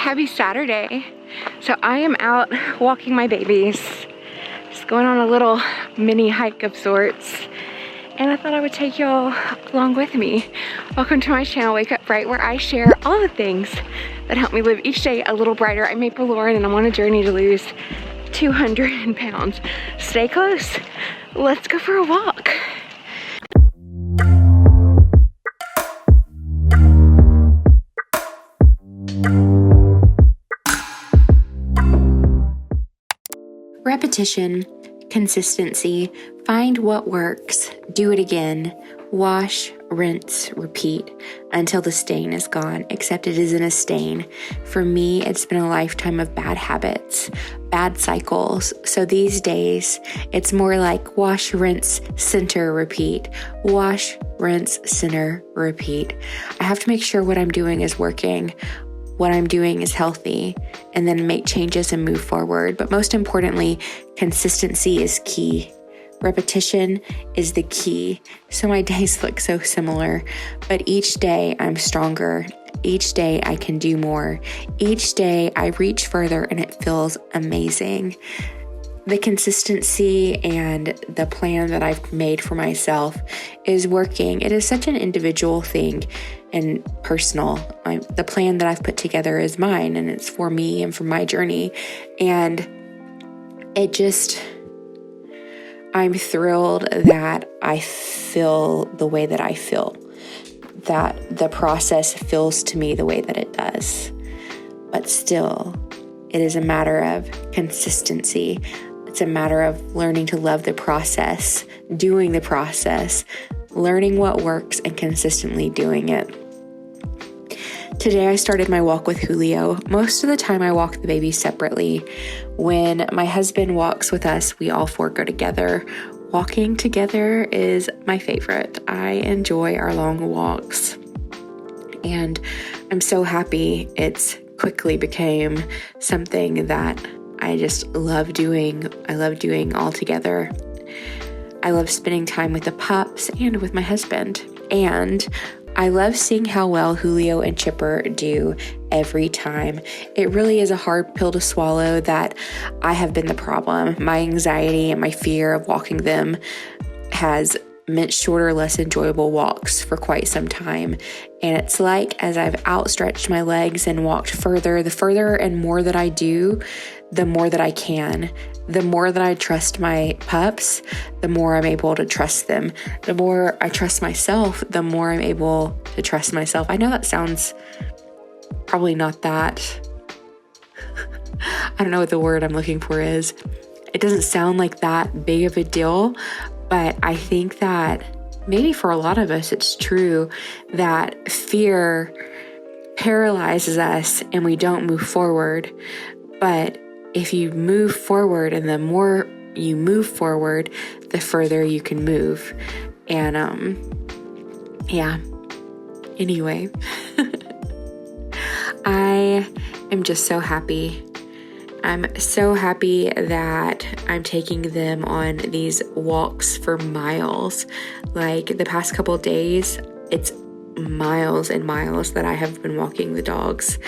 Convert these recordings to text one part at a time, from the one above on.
Happy Saturday. So I am out walking my babies, just going on a little mini hike of sorts, and I thought I would take y'all along with me. Welcome to my channel, Wake Up Bright, where I share all the things that help me live each day a little brighter. I'm Maple Lauren and I'm on a journey to lose 200 pounds. Stay close. Let's go for a walk. Repetition, consistency, find what works, do it again, wash, rinse, repeat until the stain is gone, except it isn't a stain. For me, it's been a lifetime of bad habits, bad cycles. So these days, it's more like wash, rinse, center, repeat. Wash, rinse, center, repeat. I have to make sure what I'm doing is working, what I'm doing is healthy, and then make changes and move forward. But most importantly, consistency is key. Repetition is the key. So my days look so similar, but each day I'm stronger. Each day I can do more. Each day I reach further and it feels amazing. The consistency and the plan that I've made for myself is working. It is such an individual thing and personal. The plan that I've put together is mine and it's for me and for my journey. And I'm thrilled that I feel the way that I feel, that the process feels to me the way that it does. But still, it is a matter of consistency. It's a matter of learning to love the process, doing the process, learning what works and consistently doing it. Today I started my walk with Julio. Most of the time I walk the baby separately. When my husband walks with us, we all four go together. Walking together is my favorite. I enjoy our long walks. And I'm so happy it's quickly became something that I just love doing. I love doing all together. I love spending time with the pups and with my husband. And I love seeing how well Julio and Chipper do every time. It really is a hard pill to swallow that I have been the problem. My anxiety and my fear of walking them has meant shorter, less enjoyable walks for quite some time. And it's like as I've outstretched my legs and walked further, the further and more that I do, the more that I can. The more that I trust my pups, the more I'm able to trust them. The more I trust myself, the more I'm able to trust myself. I know that sounds probably not that, I don't know what the word I'm looking for is. It doesn't sound like that big of a deal, but I think that maybe for a lot of us, it's true that fear paralyzes us and we don't move forward. But if you move forward, and the more you move forward, the further you can move. And anyway, I am just so happy. I'm so happy that I'm taking them on these walks for miles. Like the past couple of days, it's miles and miles that I have been walking the dogs,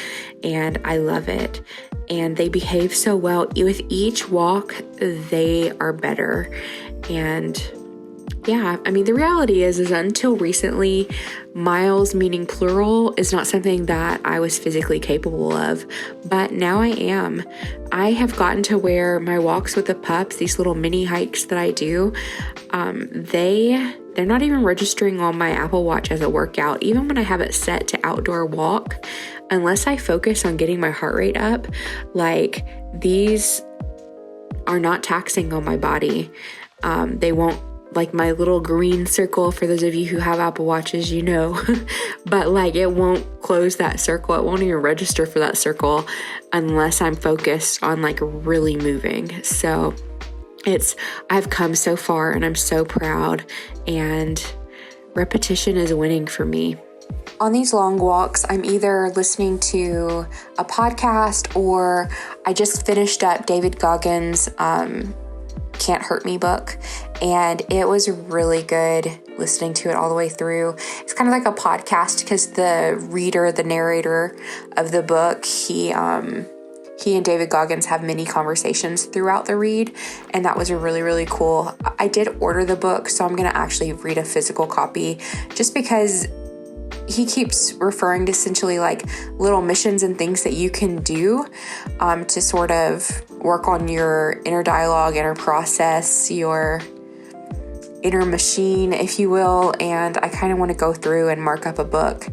and I love it. And they behave so well. With each walk, they are better. And yeah, I mean, the reality is until recently, miles, meaning plural, is not something that I was physically capable of. But now I am. I have gotten to where my walks with the pups, these little mini hikes that I do, they're not even registering on my Apple Watch as a workout. Even when I have it set to outdoor walk, unless I focus on getting my heart rate up, like these are not taxing on my body. They won't, like my little green circle, for those of you who have Apple Watches, you know, but like it won't close that circle. It won't even register for that circle unless I'm focused on like really moving. So I've come so far and I'm so proud, and repetition is winning for me. On these long walks, I'm either listening to a podcast or I just finished up David Goggins' Can't Hurt Me book, and it was really good listening to it all the way through. It's kind of like a podcast because the narrator of the book, he and David Goggins have many conversations throughout the read, and that was really, really cool. I did order the book, so I'm going to actually read a physical copy just because he keeps referring to essentially like little missions and things that you can do to sort of work on your inner dialogue, inner process, your inner machine, if you will. And I kind of want to go through and mark up a book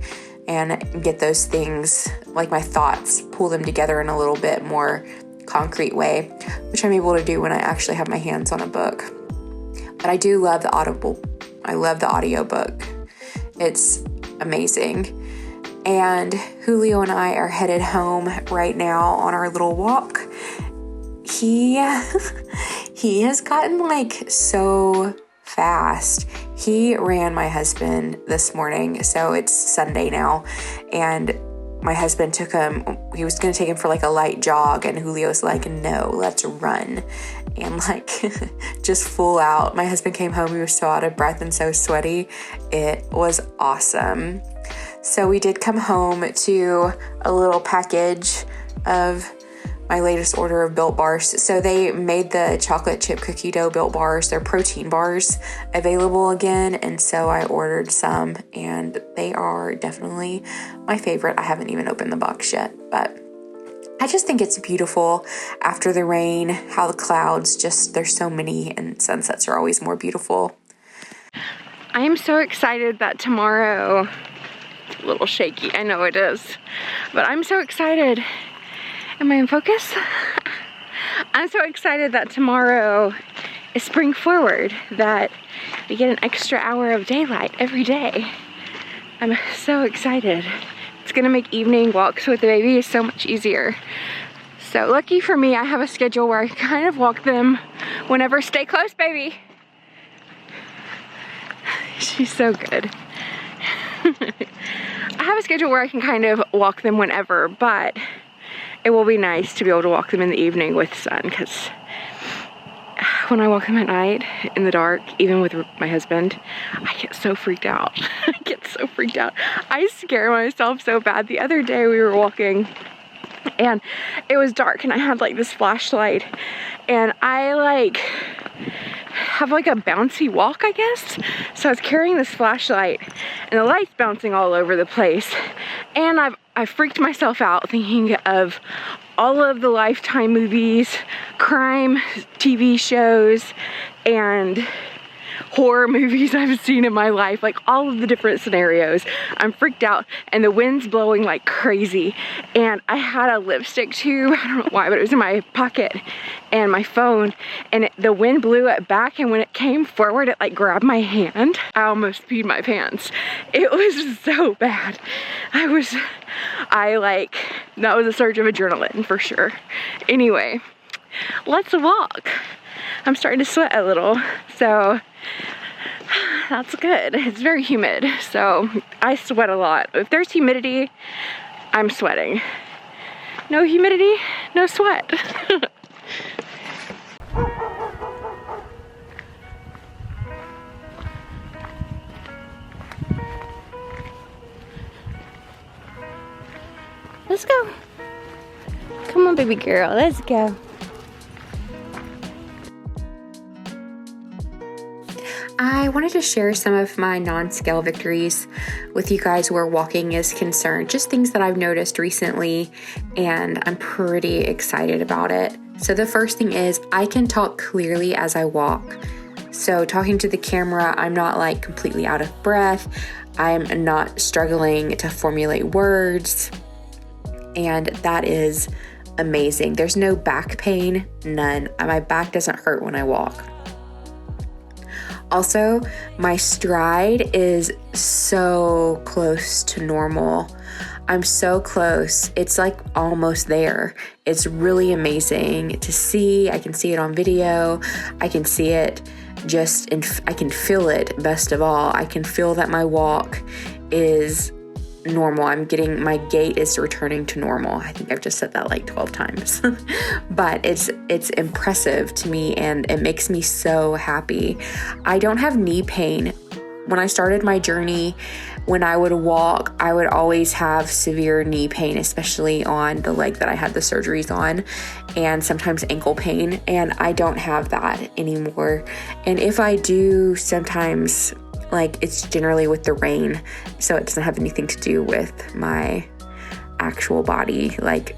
and get those things, like my thoughts, pull them together in a little bit more concrete way, which I'm able to do when I actually have my hands on a book. But I do love the Audible. I love the audiobook. It's amazing. And Julio and I are headed home right now on our little walk. He has gotten like so fast. He ran my husband this morning, so it's Sunday now, and my husband he was going to take him for like a light jog, and Julio's like, no, let's run. And like just full out. My husband came home, he was so out of breath and so sweaty. It was awesome. So we did come home to a little package of my latest order of Built Bars. So they made the chocolate chip cookie dough Built Bars, they're protein bars, available again. And so I ordered some, and they are definitely my favorite. I haven't even opened the box yet, but I just think it's beautiful after the rain, how the clouds there's so many, and sunsets are always more beautiful. I am so excited that tomorrow, it's a little shaky, I know it is, but I'm so excited. Am I in focus? I'm so excited that tomorrow is spring forward, that we get an extra hour of daylight every day. I'm so excited. It's gonna make evening walks with the baby so much easier. So lucky for me, I have a schedule where I kind of walk them whenever. Stay close, baby. She's so good. I have a schedule where I can kind of walk them whenever, but it will be nice to be able to walk them in the evening with sun, because when I walk them at night in the dark, even with my husband, I get so freaked out. I get so freaked out. I scare myself so bad. The other day we were walking and it was dark, and I had like this flashlight, and I like have like a bouncy walk, I guess. So I was carrying this flashlight and the light's bouncing all over the place, and I freaked myself out thinking of all of the Lifetime movies, crime TV shows, and horror movies I've seen in my life, like all of the different scenarios. I'm freaked out, and the wind's blowing like crazy, and I had a lipstick tube, I don't know why, but it was in my pocket, and my phone, and the wind blew it back, and when it came forward, it like grabbed my hand. I almost peed my pants. It was so bad. That was a surge of adrenaline for sure. Anyway, let's walk. I'm starting to sweat a little, so that's good. It's very humid, so I sweat a lot. If there's humidity, I'm sweating. No humidity, no sweat. Let's go. Come on, baby girl, let's go. I wanted to share some of my non-scale victories with you guys where walking is concerned, just things that I've noticed recently, and I'm pretty excited about it. So the first thing is I can talk clearly as I walk. So talking to the camera, I'm not like completely out of breath. I'm not struggling to formulate words, and that is amazing. There's no back pain, none. My back doesn't hurt when I walk. Also, my stride is so close to normal. I'm so close. It's like almost there. It's really amazing to see. I can see it on video. I can see it I can feel it best of all. I can feel that my walk is normal. My gait is returning to normal. I think I've just said that like 12 times, but it's impressive to me, and it makes me so happy. I don't have knee pain when I started my journey, when I would walk, I would always have severe knee pain, especially on the leg that I had the surgeries on, and sometimes ankle pain. And I don't have that anymore. And if I do, sometimes, like, it's generally with the rain, so it doesn't have anything to do with my actual body. Like,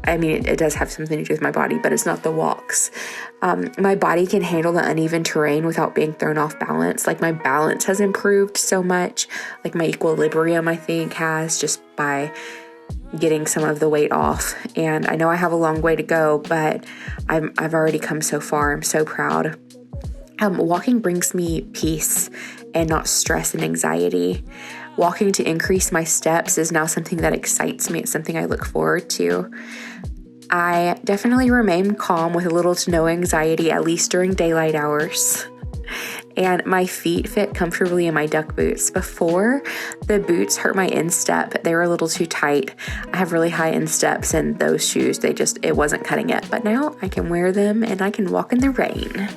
I mean, it does have something to do with my body, but it's not the walks. My body can handle the uneven terrain without being thrown off balance. Like, my balance has improved so much. Like, my equilibrium, I think, has, just by getting some of the weight off. And I know I have a long way to go, but I've already come so far. I'm so proud. Walking brings me peace and not stress and anxiety. Walking to increase my steps is now something that excites me. It's something I look forward to. I definitely remain calm with little to no anxiety, at least during daylight hours. And my feet fit comfortably in my duck boots. Before, the boots hurt my instep. They were a little too tight. I have really high insteps, and those shoes, it wasn't cutting it. But now I can wear them and I can walk in the rain.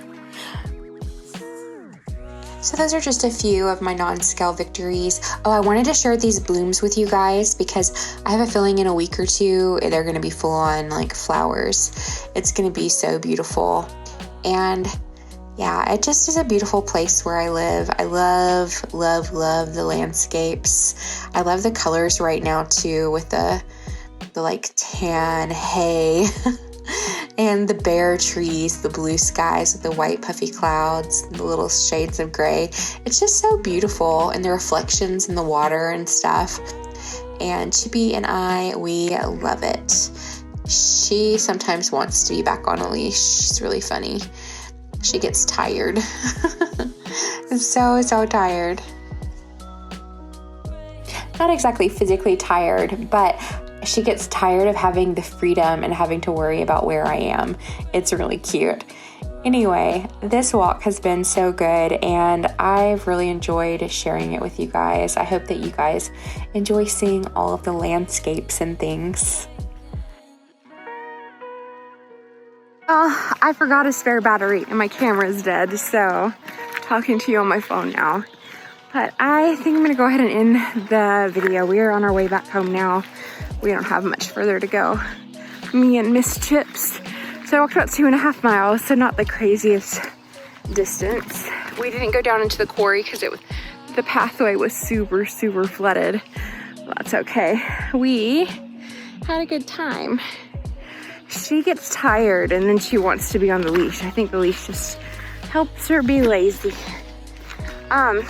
So those are just a few of my non-scale victories. Oh, I wanted to share these blooms with you guys because I have a feeling in a week or two, they're going to be full on like flowers. It's going to be so beautiful. And yeah, it just is a beautiful place where I live. I love, love, love the landscapes. I love the colors right now too, with the like tan hay and the bare trees, the blue skies with the white puffy clouds, the little shades of gray. It's just so beautiful, and the reflections in the water and stuff. And Chippy and I, we love it. She sometimes wants to be back on a leash. She's really funny. She gets tired. so tired. Not exactly physically tired, but she gets tired of having the freedom and having to worry about where I am. It's really cute. Anyway, this walk has been so good, and I've really enjoyed sharing it with you guys. I hope that you guys enjoy seeing all of the landscapes and things. Well, I forgot a spare battery and my camera's dead, so I'm talking to you on my phone now. But I think I'm gonna go ahead and end the video. We are on our way back home now. We don't have much further to go. Me and Miss Chips. So I walked about 2.5 miles, so not the craziest distance. We didn't go down into the quarry because the pathway was super flooded. Well, that's okay. We had a good time. She gets tired and then she wants to be on the leash. I think the leash just helps her be lazy. I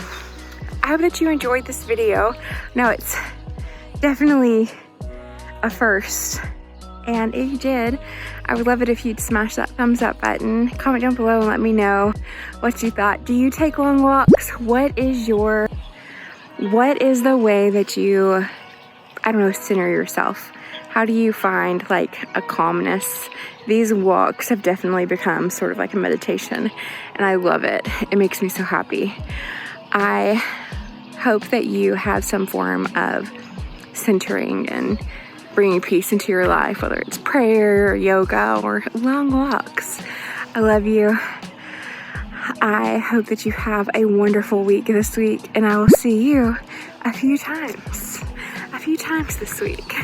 hope that you enjoyed this video. Now, it's definitely a first, and if you did, I would love it if you'd smash that thumbs up button. Comment down below and let me know what you thought. Do you take long walks? What is the way that you, I don't know, center yourself? How do you find like a calmness? These walks have definitely become sort of like a meditation, and I love it. It makes me so happy. I hope that you have some form of centering and bringing peace into your life, whether it's prayer or yoga or long walks. I love you. I hope that you have a wonderful week this week, and I will see you a few times this week.